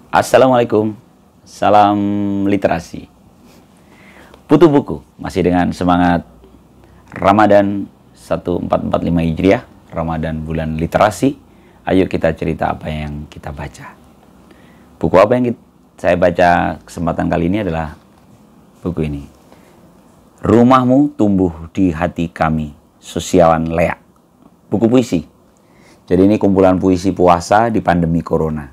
Assalamualaikum, salam literasi. Putu Buku masih dengan semangat Ramadan 1445 Hijriah, Ramadan bulan literasi. Ayo kita cerita apa yang kita baca. Buku apa yang saya baca kesempatan kali ini adalah buku ini. Rumahmu Tumbuh di Hati Kami, Susiawan Lea. Buku puisi. Jadi ini kumpulan puisi puasa di pandemi corona.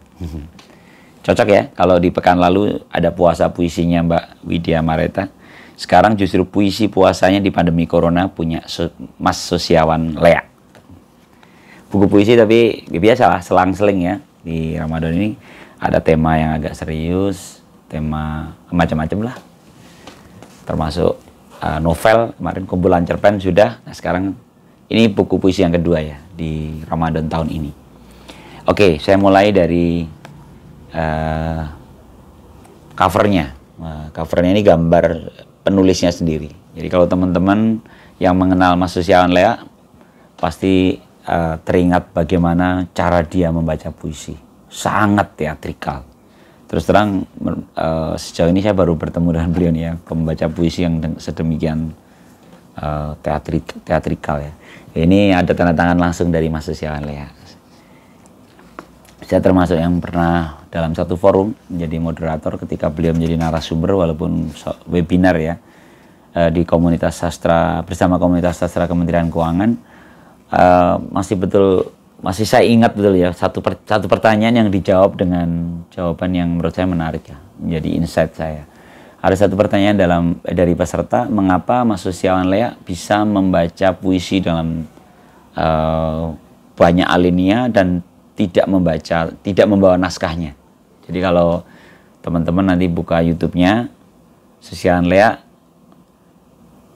Cocok ya, kalau di pekan lalu ada puasa puisinya Mbak Widya Mareta. Sekarang justru puisi puasanya di pandemi corona punya Mas Susiawan Lea. Buku puisi tapi biasa lah, selang-seling ya. Di Ramadan ini ada tema yang agak serius, tema macam-macam lah. Termasuk novel, kemarin kumpulan cerpen sudah. Nah sekarang ini buku puisi yang kedua ya di Ramadan tahun ini. Oke, saya mulai dari covernya. Covernya ini gambar penulisnya sendiri. Jadi kalau teman-teman yang mengenal Mas Susiawan Lea pasti teringat bagaimana cara dia membaca puisi. Sangat teatrikal. Terus terang sejauh ini saya baru bertemu dengan beliau nih ya, pembaca puisi yang sedemikian teatrikal ya. Ini ada tanda tangan langsung dari Mas Susiawan Lea. Saya termasuk yang pernah dalam satu forum menjadi moderator ketika beliau menjadi narasumber walaupun webinar ya di komunitas sastra bersama komunitas sastra Kementerian Keuangan. Masih saya ingat betul ya satu pertanyaan yang dijawab dengan jawaban yang menurut saya menarik ya, menjadi insight saya. Ada satu pertanyaan dari peserta, mengapa Mas Susiawan Lea bisa membaca puisi dalam banyak alinea dan tidak membawa naskahnya. Jadi kalau teman-teman nanti buka YouTube-nya Susiawan Lea,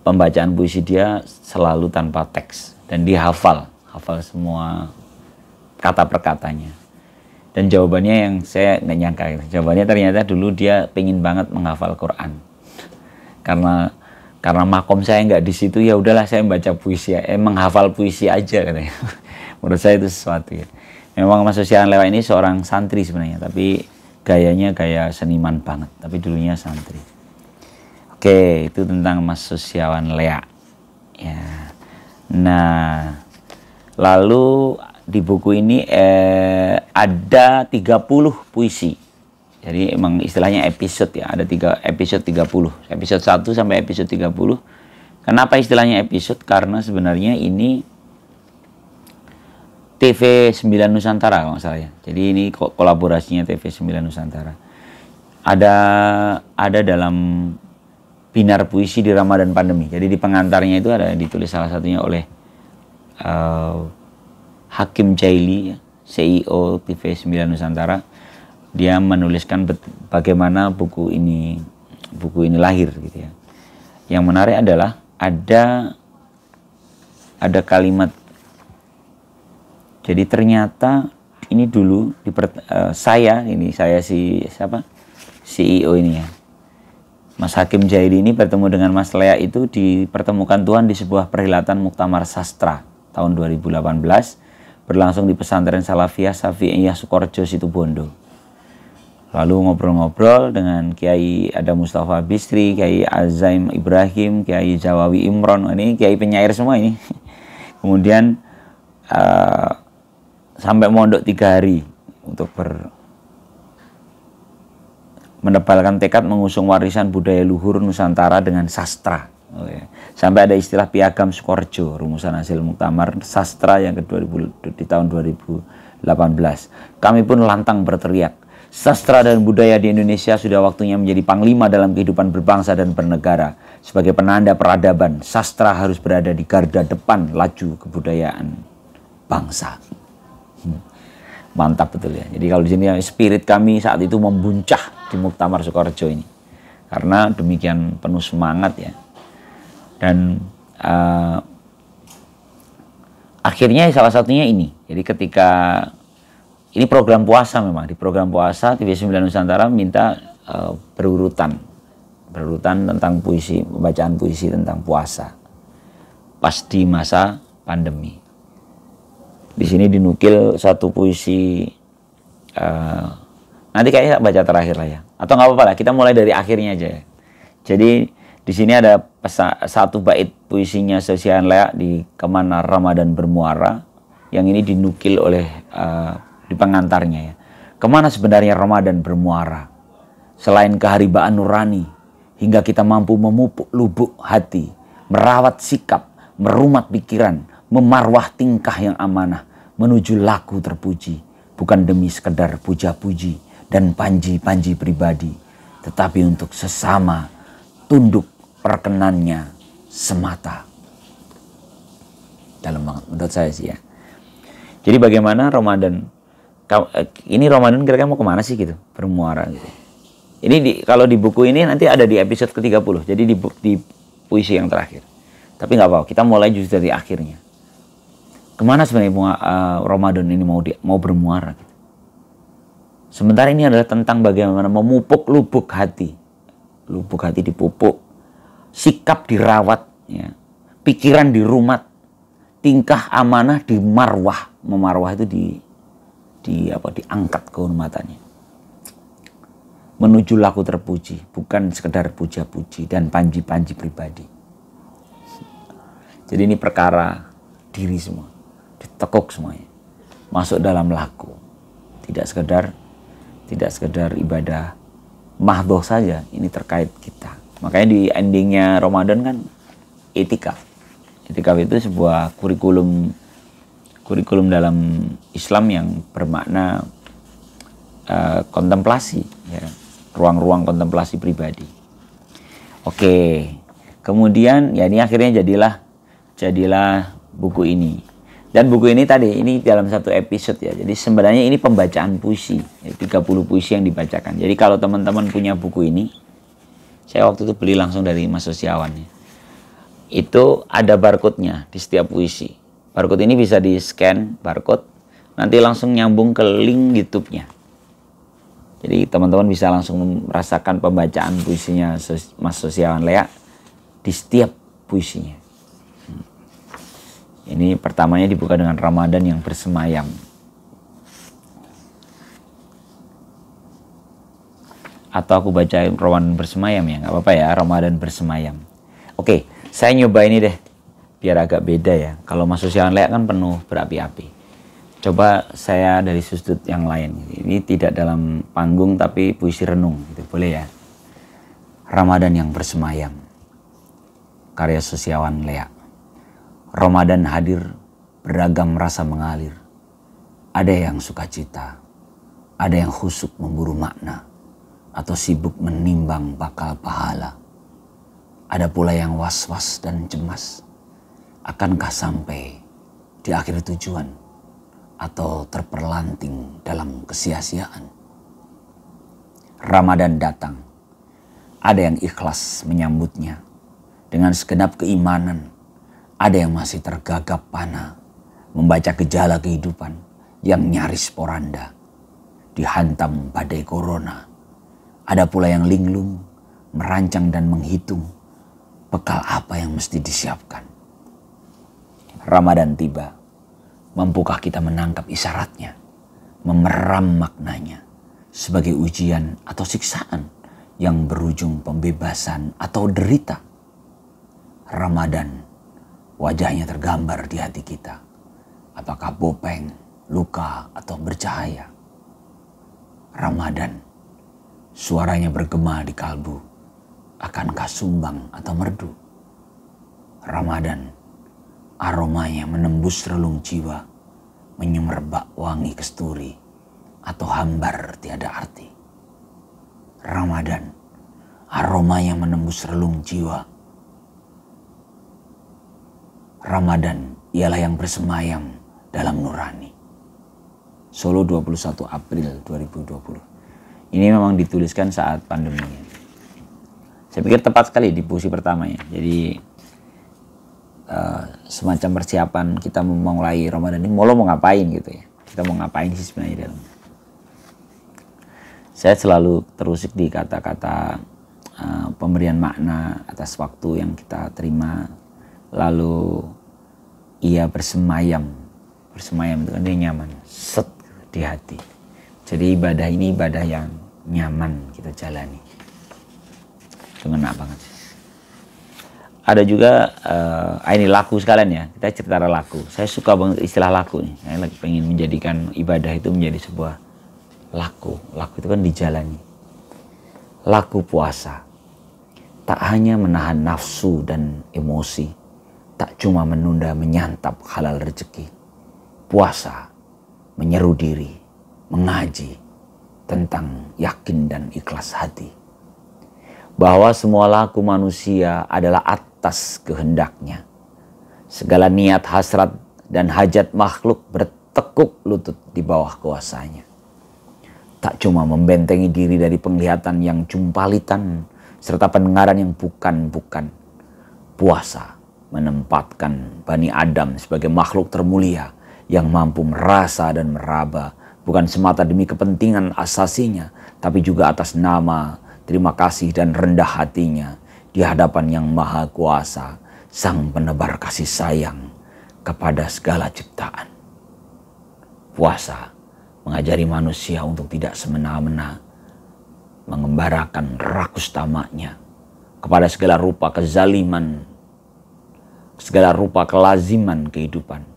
pembacaan puisi dia selalu tanpa teks dan dia hafal semua kata per katanya. Dan jawabannya yang saya nggak nyangka, jawabannya ternyata dulu dia pengen banget menghafal Quran. Karena makom saya nggak di situ, ya udahlah saya membaca puisi, menghafal puisi aja katanya. Menurut saya itu sesuatu ya. Memang Mas Susiawan Lea ini seorang santri sebenarnya, tapi gayanya gaya seniman banget, tapi dulunya santri. Oke, itu tentang Mas Susiawan Lea. Ya. Nah, lalu di buku ini ada 30 puisi. Jadi emang istilahnya episode ya, ada episode 30. Episode 1 sampai episode 30. Kenapa istilahnya episode? Karena sebenarnya ini TV 9 Nusantara kalau nggak salah ya. Jadi ini kolaborasinya TV 9 Nusantara. Ada dalam Binar Puisi di Ramadan Pandemi. Jadi di pengantarnya itu ada ditulis salah satunya oleh Hakim Jaili, CEO TV 9 Nusantara. Dia menuliskan bagaimana buku ini lahir gitu ya. Yang menarik adalah ada kalimat. Jadi ternyata ini dulu saya CEO ini ya. Mas Hakim Jaili ini bertemu dengan Mas Lea itu dipertemukan Tuhan di sebuah perhelatan Muktamar Sastra tahun 2018. Berlangsung di pesantren Salafiyah Syafi'iyah Sukorejo Situbondo. Lalu ngobrol-ngobrol dengan Kiai ada Mustafa Bisri, Kiai Azaim Ibrahim, Kiai Jawawi Imron, ini Kiai penyair semua ini. Kemudian sampai mondok 3 hari untuk menebalkan tekad mengusung warisan budaya luhur Nusantara dengan sastra. Sampai ada istilah piagam Sukorejo, rumusan hasil muktamar sastra yang di tahun 2018. Kami pun lantang berteriak, sastra dan budaya di Indonesia sudah waktunya menjadi panglima dalam kehidupan berbangsa dan bernegara. Sebagai penanda peradaban, sastra harus berada di garda depan laju kebudayaan bangsa. Mantap betul ya. Jadi kalau di sini spirit kami saat itu membuncah di Muktamar Sukorejo ini. Karena demikian penuh semangat ya. Dan akhirnya salah satunya ini. Jadi ketika ini program puasa, memang di program puasa TV 9 Nusantara minta berurutan tentang puisi, pembacaan puisi tentang puasa pas di masa pandemi. Di sini dinukil satu puisi Nanti kayaknya baca terakhir lah ya. Atau nggak apa-apa lah, kita mulai dari akhirnya aja ya. Jadi di sini ada satu bait puisinya Sosian Lea di Kemana Ramadan Bermuara, yang ini dinukil oleh di pengantarnya ya. Kemana sebenarnya Ramadan bermuara? Selain keharibaan nurani, hingga kita mampu memupuk lubuk hati, merawat sikap, merumat pikiran, memarwah tingkah yang amanah, menuju laku terpuji, bukan demi sekedar puja-puji dan panji-panji pribadi, tetapi untuk sesama tunduk perkenannya semata. Dalam banget menurut saya sih ya. Jadi bagaimana Ramadan, ini Ramadan kira-kira mau kemana sih gitu, bermuara gitu. Ini kalau di buku ini nanti ada di episode ke-30, jadi di puisi yang terakhir. Tapi nggak apa-apa, kita mulai justru dari akhirnya. Kemana sebenarnya Ramadan ini mau bermuara gitu. Sementara ini adalah tentang bagaimana memupuk lubuk hati. Lubuk hati dipupuk, sikap dirawat, ya. Pikiran dirumat, tingkah amanah dimarwah. Memarwah itu diangkat kehormatannya. Menuju laku terpuji, bukan sekedar puja-puji dan panji-panji pribadi. Jadi ini perkara diri semua, ditekuk semuanya, masuk dalam laku. Tidak sekedar ibadah mahdhoh saja, ini terkait kita. Makanya di endingnya Ramadan kan itikaf. Itikaf itu sebuah kurikulum dalam Islam yang bermakna kontemplasi, ya, ruang-ruang kontemplasi pribadi. Oke, kemudian ya ini akhirnya jadilah buku ini. Dan buku ini ini dalam satu episode ya. Jadi sebenarnya ini pembacaan puisi, ya, 30 puisi yang dibacakan. Jadi kalau teman-teman punya buku ini, saya waktu itu beli langsung dari Mas Sosiawan ya. Itu ada barcode-nya di setiap puisi. Barcode ini bisa di-scan barcode, nanti langsung nyambung ke link YouTube-nya. Jadi teman-teman bisa langsung merasakan pembacaan puisinya Mas Sosiawan Lea di setiap puisinya. Ini pertamanya dibuka dengan Ramadan yang bersemayam. Atau aku baca Ramadan bersemayam ya, nggak apa-apa ya, Ramadan bersemayam. Oke, saya nyoba ini deh, biar agak beda ya. Kalau Mas Sosiawan Lea kan penuh berapi-api. Coba saya dari sudut yang lain. Ini tidak dalam panggung tapi puisi renung, gitu. Boleh ya? Ramadan yang bersemayam, karya Sosiawan Lea. Ramadan hadir, beragam rasa mengalir. Ada yang sukacita, ada yang khusyuk memburu makna, atau sibuk menimbang bakal pahala. Ada pula yang was-was dan cemas. Akankah sampai di akhir tujuan? Atau terperlanting dalam kesia-siaan. Ramadan datang. Ada yang ikhlas menyambutnya dengan segenap keimanan. Ada yang masih tergagap panah membaca gejala kehidupan yang nyaris poranda, dihantam badai corona. Ada pula yang linglung, merancang dan menghitung bekal apa yang mesti disiapkan. Ramadan tiba. Mampukah kita menangkap isyaratnya, memeram maknanya sebagai ujian atau siksaan yang berujung pembebasan atau derita? Ramadan, wajahnya tergambar di hati kita. Apakah bopeng, luka, atau bercahaya? Ramadan, suaranya bergema di kalbu. Akankah sumbang atau merdu? Ramadan, aromanya menembus relung jiwa, menyemerbak wangi kesturi, atau hambar tiada arti. Ramadan, aromanya menembus relung jiwa. Ramadan ialah yang bersemayam dalam nurani. Solo 21 April 2020. Ini memang dituliskan saat pandemi. Saya pikir tepat sekali di puisi pertamanya. Jadi semacam persiapan kita memulai Ramadan ini, mau ngapain gitu ya. Kita mau ngapain sih sebenarnya dalam. Saya selalu terusik di kata-kata pemberian makna atas waktu yang kita terima. Lalu ia bersemayam itu kan dia nyaman, set di hati. Jadi ibadah ini ibadah yang nyaman kita jalani. Itu ngena banget. Ada juga, ini laku sekalian ya, kita cerita laku. Saya suka banget istilah laku nih. Saya lagi pengen menjadikan ibadah itu menjadi sebuah laku. Laku itu kan dijalani. Laku puasa. Tak hanya menahan nafsu dan emosi. Tak cuma menunda menyantap halal rezeki. Puasa menyeru diri, mengaji tentang yakin dan ikhlas hati. Bahwa semua laku manusia adalah atas kehendaknya. Segala niat, hasrat, dan hajat makhluk bertekuk lutut di bawah kuasanya. Tak cuma membentengi diri dari penglihatan yang jumpalitan, serta pendengaran yang bukan-bukan. Puasa menempatkan Bani Adam sebagai makhluk termulia yang mampu merasa dan meraba, bukan semata demi kepentingan asasinya, tapi juga atas nama, terima kasih dan rendah hatinya di hadapan yang maha kuasa, sang penebar kasih sayang kepada segala ciptaan. Puasa mengajari manusia untuk tidak semena-mena mengembarakan rakus tamaknya kepada segala rupa kezaliman, segala rupa kelaziman kehidupan,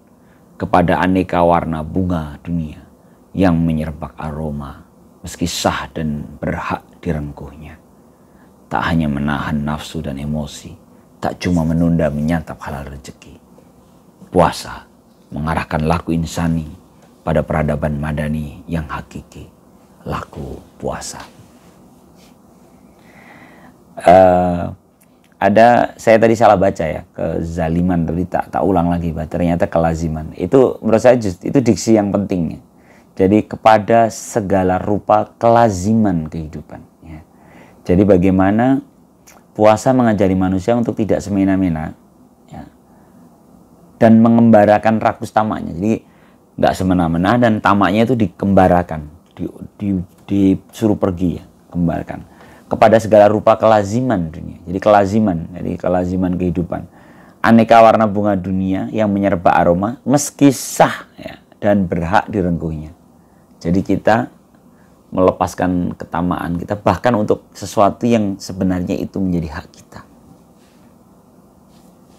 kepada aneka warna bunga dunia yang menyerbak aroma meski sah dan berhak direngkuhnya. Tak hanya menahan nafsu dan emosi, tak cuma menunda menyantap halal rezeki. Puasa mengarahkan laku insani pada peradaban madani yang hakiki, laku puasa. Saya tadi salah baca ya, kezaliman tadi tak ulang lagi, ternyata kelaziman. Itu menurut saya itu diksi yang penting ya. Jadi kepada segala rupa kelaziman kehidupan. Ya. Jadi bagaimana puasa mengajari manusia untuk tidak semena-mena ya, dan mengembarakan rakus tamaknya. Jadi nggak semena-mena dan tamaknya itu dikembarakan, disuruh pergi ya, kembalikan kepada segala rupa kelaziman dunia. Jadi kelaziman kehidupan. Aneka warna bunga dunia yang menyerba aroma meski sah ya, dan berhak direngkuhnya. Jadi kita melepaskan ketamaan kita bahkan untuk sesuatu yang sebenarnya itu menjadi hak kita.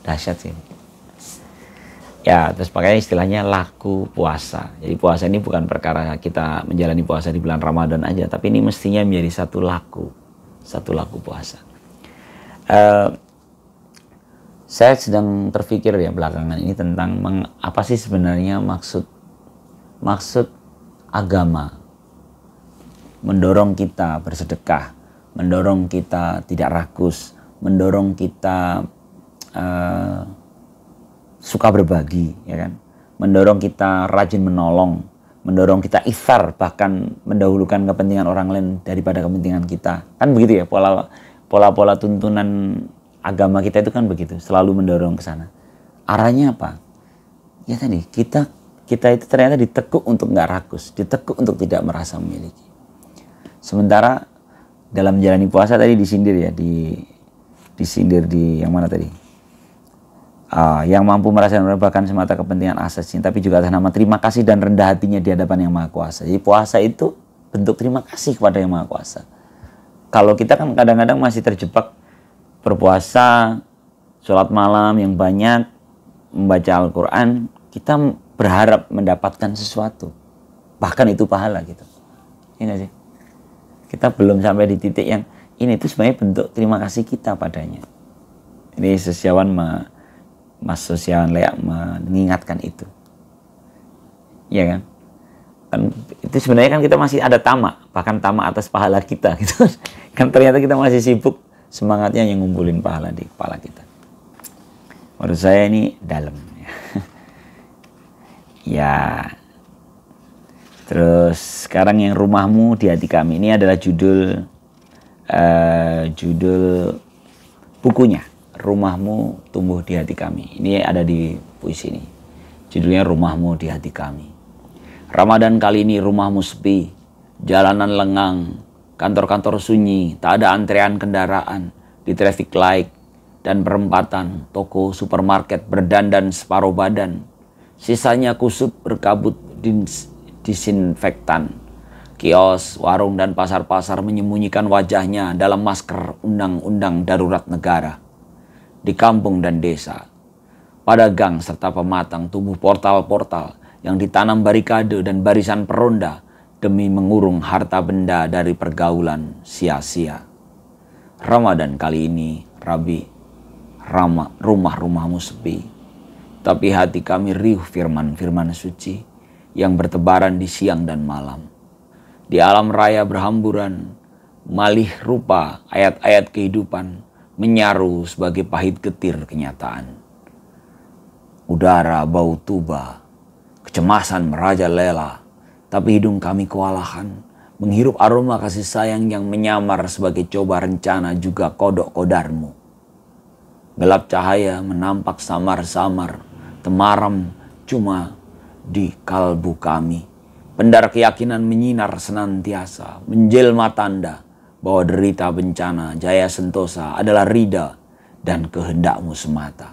Dahsyat sih. Ya, terus pakai istilahnya laku puasa. Jadi puasa ini bukan perkara kita menjalani puasa di bulan Ramadan aja, tapi ini mestinya menjadi satu laku puasa. Saya sedang terpikir ya belakangan ini tentang apa sih sebenarnya maksud agama mendorong kita bersedekah, mendorong kita tidak rakus, mendorong kita suka berbagi, ya kan? Mendorong kita rajin menolong, mendorong kita ithar, bahkan mendahulukan kepentingan orang lain daripada kepentingan kita. Kan begitu ya, pola-pola tuntunan agama kita itu kan begitu, selalu mendorong ke sana. Arahnya apa? Ya tadi, kita itu ternyata ditekuk untuk nggak rakus, ditekuk untuk tidak merasa memiliki. Sementara dalam menjalani puasa tadi disindir ya, disindir di yang mana tadi? Yang mampu merasa dan merebahkan semata kepentingan asasinya, tapi juga atas nama terima kasih dan rendah hatinya di hadapan yang maha kuasa. Jadi puasa itu bentuk terima kasih kepada yang maha kuasa. Kalau kita kan kadang-kadang masih terjebak berpuasa, sholat malam yang banyak, membaca Al-Quran, kita berharap mendapatkan sesuatu, bahkan itu pahala gitu. Ini sih, kita belum sampai di titik yang ini itu sebenarnya bentuk terima kasih kita padanya. Ini Mas Sosiawan Leak mengingatkan itu, ya kan? Itu sebenarnya kan kita masih ada tamak, bahkan tamak atas pahala kita, gitu. Kan ternyata kita masih sibuk semangatnya yang ngumpulin pahala di kepala kita. Menurut saya ini dalam. Ya. Terus sekarang yang rumahmu di hati kami, ini adalah judul bukunya. Rumahmu tumbuh di hati kami. Ini ada di puisi ini. Judulnya Rumahmu di Hati Kami. Ramadan kali ini rumahmu sepi, jalanan lengang, kantor-kantor sunyi, tak ada antrean kendaraan di traffic light dan perempatan, toko supermarket berdandan separuh badan. Sisanya kusut berkabut disinfektan. Kios, warung, dan pasar-pasar menyembunyikan wajahnya dalam masker undang-undang darurat negara. Di kampung dan desa, pada gang serta pematang tumbuh portal-portal yang ditanam barikade dan barisan peronda demi mengurung harta benda dari pergaulan sia-sia. Ramadan kali ini, Rabi, rumah-rumahmu sepi, tapi hati kami riuh firman-firman suci yang bertebaran di siang dan malam. Di alam raya berhamburan, malih rupa ayat-ayat kehidupan menyaru sebagai pahit getir kenyataan. Udara bau tuba, kecemasan merajalela, tapi hidung kami kewalahan menghirup aroma kasih sayang yang menyamar sebagai coba rencana juga kodok kodarmu. Gelap cahaya menampak samar-samar, temaram cuma di kalbu kami. Pendar keyakinan menyinar senantiasa, menjelma tanda bahwa derita bencana jaya sentosa adalah ridha dan kehendakmu semata.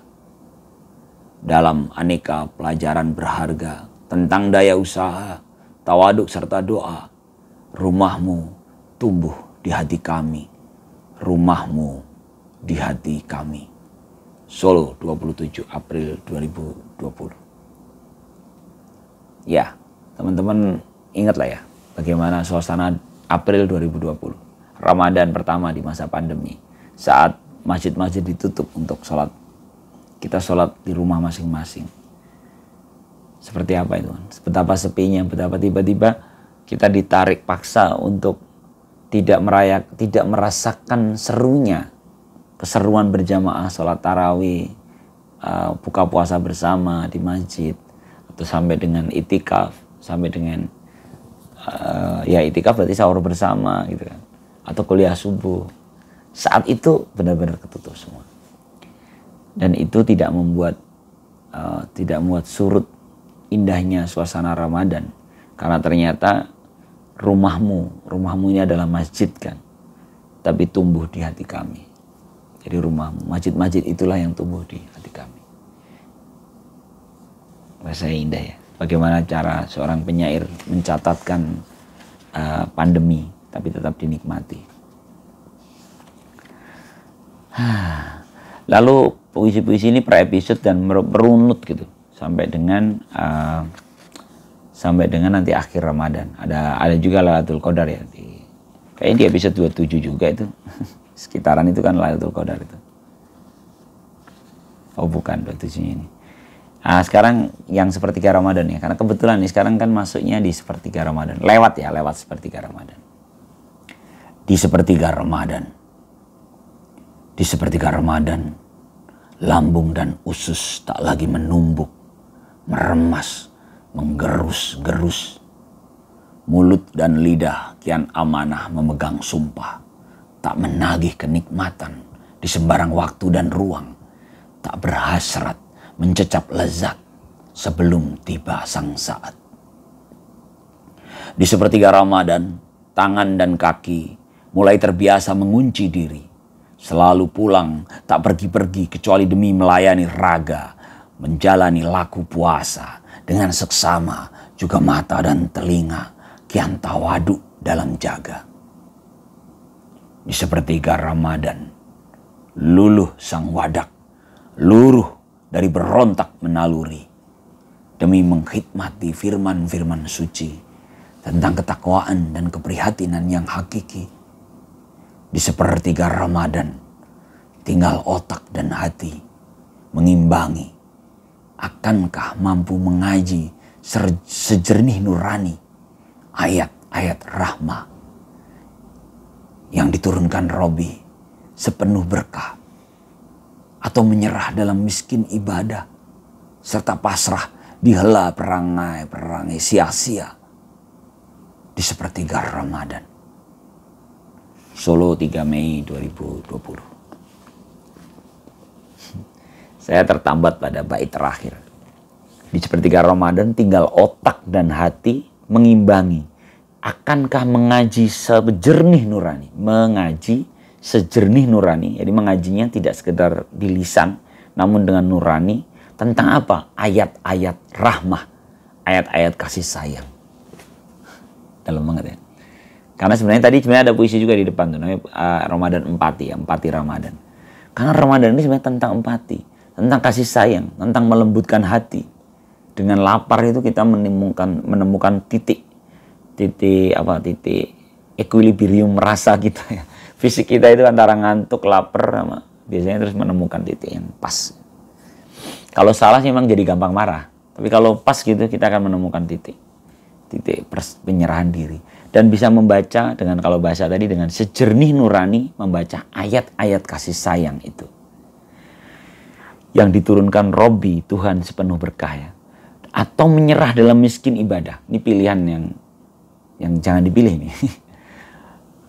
Dalam aneka pelajaran berharga tentang daya usaha, tawaduk serta doa, rumahmu tumbuh di hati kami, rumahmu di hati kami. Solo, 27 April 2020. Ya, teman-teman ingatlah ya bagaimana suasana April 2020. Ramadan pertama di masa pandemi. Saat masjid-masjid ditutup untuk sholat. Kita sholat di rumah masing-masing. Seperti apa itu? Betapa sepinya, betapa tiba-tiba kita ditarik paksa untuk tidak merasakan serunya. Keseruan berjamaah, sholat tarawih, buka puasa bersama di masjid. Atau sampai dengan itikaf, sampai dengan ya itikaf berarti sahur bersama gitu kan, atau kuliah subuh. Saat itu benar-benar ketutup semua, dan itu tidak membuat surut indahnya suasana Ramadan, karena ternyata rumahmu ini adalah masjid kan, tapi tumbuh di hati kami. Jadi rumahmu, masjid-masjid itulah yang tumbuh di hati kami. Rasanya indah ya. Bagaimana cara seorang penyair mencatatkan pandemi tapi tetap dinikmati. Lalu puisi-puisi ini per episode dan merunut gitu sampai dengan nanti akhir Ramadan. Ada juga Lailatul Qadar ya. Kayaknya di episode 27 juga itu. Sekitaran itu kan Lailatul Qadar itu. Oh bukan 27 ini. Nah, sekarang yang sepertiga Ramadan ya, karena kebetulan nih sekarang kan masuknya di sepertiga Ramadan. Lewat sepertiga Ramadan. Di sepertiga Ramadan. Di sepertiga Ramadan, lambung dan usus tak lagi menumbuk, meremas, menggerus-gerus. Mulut dan lidah kian amanah memegang sumpah, tak menagih kenikmatan di sembarang waktu dan ruang, tak berhasrat mencecap lezat sebelum tiba sang saat. Di sepertiga Ramadan, tangan dan kaki mulai terbiasa mengunci diri. Selalu pulang, tak pergi-pergi kecuali demi melayani raga, menjalani laku puasa dengan seksama, juga mata dan telinga kian tawaduk dalam jaga. Di sepertiga Ramadan, luluh sang wadak, luruh dari berontak menaluri demi mengkhidmati firman-firman suci tentang ketakwaan dan keprihatinan yang hakiki. Di sepertiga Ramadan, tinggal otak dan hati mengimbangi. Akankah mampu mengaji sejernih nurani ayat-ayat rahmah yang diturunkan Robi sepenuh berkah, atau menyerah dalam miskin ibadah serta pasrah dihela perangai sia-sia di sepertiga Ramadan. Solo 3 Mei 2020. Saya tertambat pada bait terakhir. Di sepertiga Ramadan tinggal otak dan hati mengimbangi. Akankah mengaji sejernih nurani? Mengaji sejernih nurani. Jadi mengajinya tidak sekedar di lisan, namun dengan nurani. Tentang apa? Ayat-ayat rahmah, ayat-ayat kasih sayang. Dalam banget ya. Karena sebenarnya ada puisi juga di depan tuh, namanya Ramadan Empati, ya, Empati Ramadan. Karena Ramadan ini sebenarnya tentang empati, tentang kasih sayang, tentang melembutkan hati. Dengan lapar itu kita menemukan titik equilibrium rasa kita ya. Fisik kita itu antara ngantuk, lapar, sama biasanya terus menemukan titik yang pas. Kalau salah sih memang jadi gampang marah, tapi kalau pas gitu kita akan menemukan titik penyerahan diri. Dan bisa membaca dengan, kalau bahasa tadi, dengan sejernih nurani membaca ayat-ayat kasih sayang itu yang diturunkan Robbi, Tuhan sepenuh berkah ya. Atau menyerah dalam miskin ibadah. Ini pilihan yang jangan dipilih nih.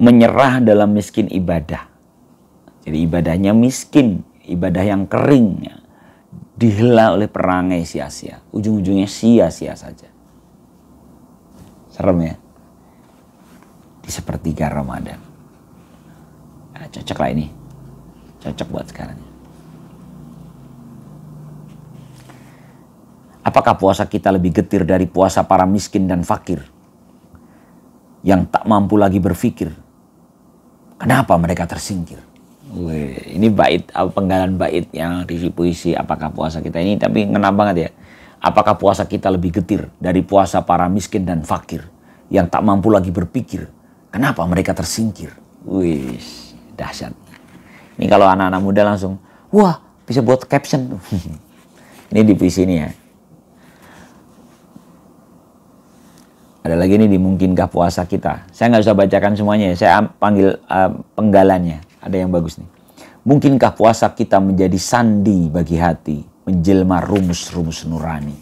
Menyerah dalam miskin ibadah. Jadi ibadahnya miskin, ibadah yang kering ya, dihela oleh perangai sia-sia. Ujung-ujungnya sia-sia saja. Serem ya. Di sepertiga Ramadan. Nah, cocok lah ini. Cocok buat sekarang. Apakah puasa kita lebih getir dari puasa para miskin dan fakir yang tak mampu lagi berpikir? Kenapa mereka tersingkir? Ini penggalan bait yang di puisi Apakah Puasa Kita ini, tapi ngena banget ya. Apakah puasa kita lebih getir dari puasa para miskin dan fakir yang tak mampu lagi berpikir? Kenapa mereka tersingkir? Wih, dahsyat. Ini kalau anak-anak muda langsung, wah, bisa buat caption. Ini di puisi ini ya. Ada lagi nih di Mungkinkah Puasa Kita. Saya nggak usah bacakan semuanya ya. Saya panggil penggalannya. Ada yang bagus nih. Mungkinkah puasa kita menjadi sandi bagi hati, menjelma rumus-rumus nurani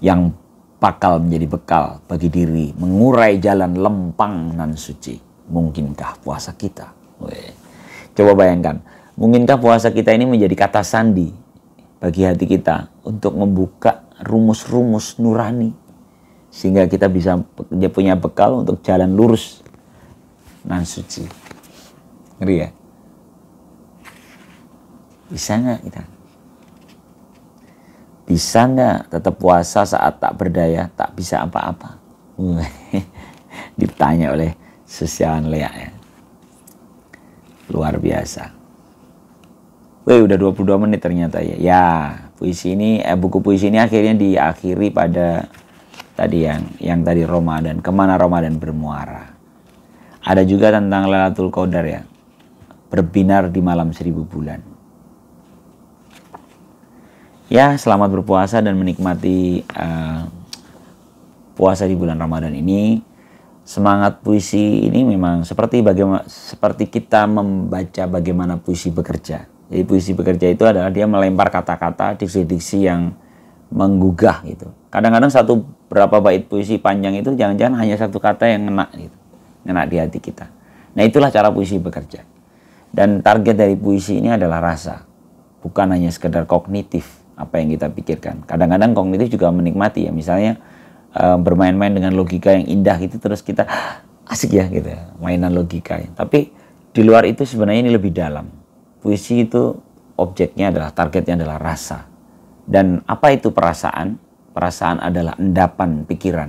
yang bakal menjadi bekal bagi diri, mengurai jalan lempang nan suci. Mungkinkah puasa kita? Coba bayangkan, mungkinkah puasa kita ini menjadi kata sandi bagi hati kita untuk membuka rumus-rumus nurani sehingga kita bisa punya bekal untuk jalan lurus nan suci. Ngeri ya? Bisa nggak kita? Bisa nggak tetap puasa saat tak berdaya, tak bisa apa-apa? Ditanya oleh Susiawan Lea ya. Luar biasa. Wih, udah 22 menit ternyata ya. Ya, puisi ini, buku puisi ini akhirnya diakhiri pada tadi yang tadi Ramadan. Kemana Ramadan bermuara? Ada juga tentang Lailatul Qadar ya. Berbinar di malam 1000 bulan. Ya, selamat berpuasa dan menikmati puasa di bulan Ramadan ini. Semangat puisi ini memang seperti kita membaca bagaimana puisi bekerja. Jadi puisi bekerja itu adalah dia melempar kata-kata, diksi-diksi yang menggugah gitu. Kadang-kadang berapa bait puisi panjang itu jangan-jangan hanya satu kata yang ngena gitu. Ngena di hati kita. Nah, itulah cara puisi bekerja. Dan target dari puisi ini adalah rasa. Bukan hanya sekedar kognitif apa yang kita pikirkan. Kadang-kadang kognitif juga menikmati ya. Misalnya bermain-main dengan logika yang indah gitu, terus kita asik ya gitu ya, mainan logika ya. Tapi di luar itu sebenarnya ini lebih dalam. Puisi itu objeknya adalah, targetnya adalah rasa. Dan apa itu perasaan? Perasaan adalah endapan pikiran.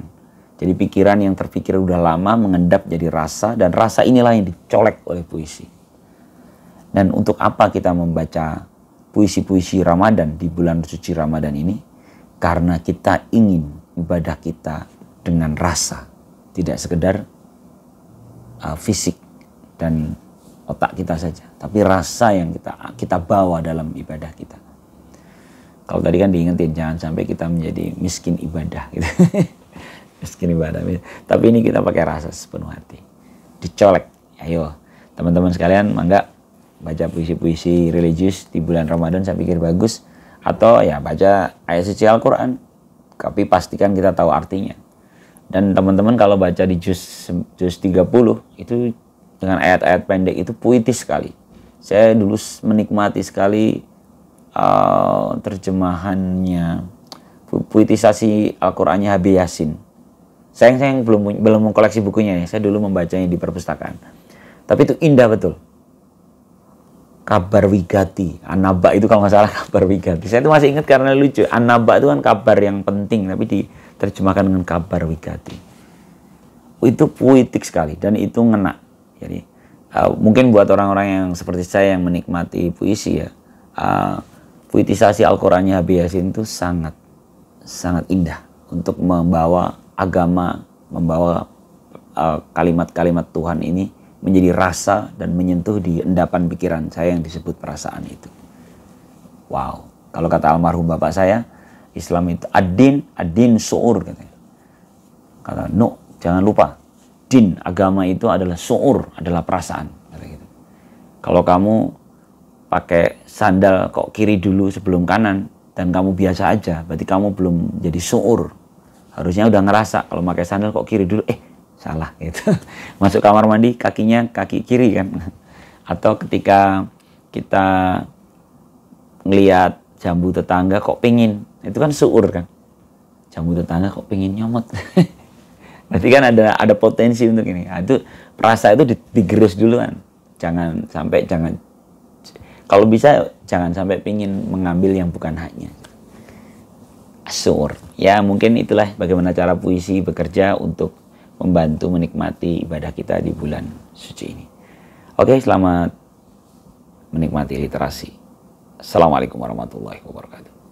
Jadi pikiran yang terpikir udah lama mengendap jadi rasa, dan rasa inilah yang dicolek oleh puisi. Dan untuk apa kita membaca puisi-puisi Ramadan di bulan suci Ramadan ini? Karena kita ingin ibadah kita dengan rasa, tidak sekedar fisik dan otak kita saja, tapi rasa yang kita bawa dalam ibadah kita. Kalau tadi kan diingetin jangan sampai kita menjadi miskin ibadah gitu. Miskin ibadah. Tapi ini kita pakai rasa sepenuh hati. Dicolek. Ayo teman-teman sekalian, mangga baca puisi-puisi religius di bulan Ramadan, saya pikir bagus. Atau ya baca ayat suci Al-Quran, tapi pastikan kita tahu artinya. Dan teman-teman kalau baca di juz 30 itu dengan ayat-ayat pendek itu puitis sekali. Saya dulu menikmati sekali terjemahannya, puitisasi Al-Qurannya Habib Yasin. Saya belum mengkoleksi bukunya ya. Saya dulu membacanya di perpustakaan. Tapi itu indah betul. Kabar Wigati, An-Naba itu kalau nggak salah kabar Wigati. Saya itu masih ingat karena lucu. An-Naba itu kan kabar yang penting, tapi diterjemahkan dengan kabar Wigati. itu puitik sekali dan itu ngena. Jadi mungkin buat orang-orang yang seperti saya yang menikmati puisi ya, puitisasi Al-Qur'annya Habib Yasin itu sangat indah untuk membawa agama, membawa kalimat-kalimat Tuhan ini menjadi rasa dan menyentuh di endapan pikiran saya yang disebut perasaan itu. Wow, kalau kata almarhum bapak saya, Islam itu ad-din su'ur katanya. Kata, no, jangan lupa, din, agama itu adalah su'ur, adalah perasaan. Kata gitu. Kalau kamu pakai sandal kok kiri dulu sebelum kanan, dan kamu biasa aja, berarti kamu belum jadi su'ur. Harusnya udah ngerasa, kalau pakai sandal kok kiri dulu, salah gitu. Masuk kamar mandi, kakinya kaki kiri kan. Atau ketika kita ngelihat jambu tetangga kok pingin, itu kan su'ur kan. Jambu tetangga kok pingin nyomot. Berarti kan ada potensi untuk ini. Nah, itu perasa itu digerus dulu kan. Jangan kalau bisa jangan sampai pingin mengambil yang bukan haknya. Su'ur. Ya mungkin itulah bagaimana cara puisi bekerja untuk membantu menikmati ibadah kita di bulan suci ini. Oke, selamat menikmati literasi. Assalamualaikum warahmatullahi wabarakatuh.